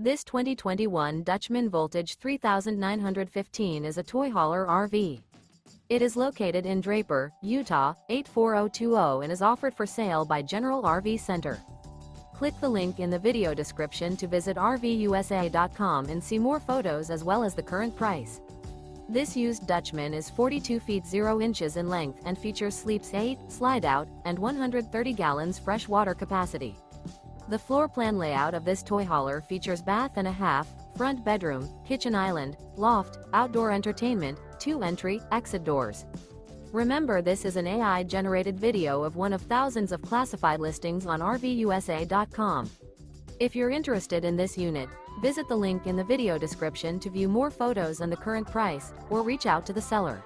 This 2021 Dutchmen Voltage 3915 is a toy hauler RV. It is located in Draper, Utah, 84020 and is offered for sale by General RV Center. Click the link in the video description to visit RVUSA.com and see more photos as well as the current price. This used Dutchman is 42 feet 0 inches in length and features sleeps 8, slide-out, and 130 gallons fresh water capacity. The floor plan layout of this toy hauler features bath and a half, front bedroom, kitchen island, loft, outdoor entertainment, 2 entry, exit doors. Remember, this is an AI-generated video of one of thousands of classified listings on RVUSA.com. If you're interested in this unit, visit the link in the video description to view more photos and the current price, or reach out to the seller.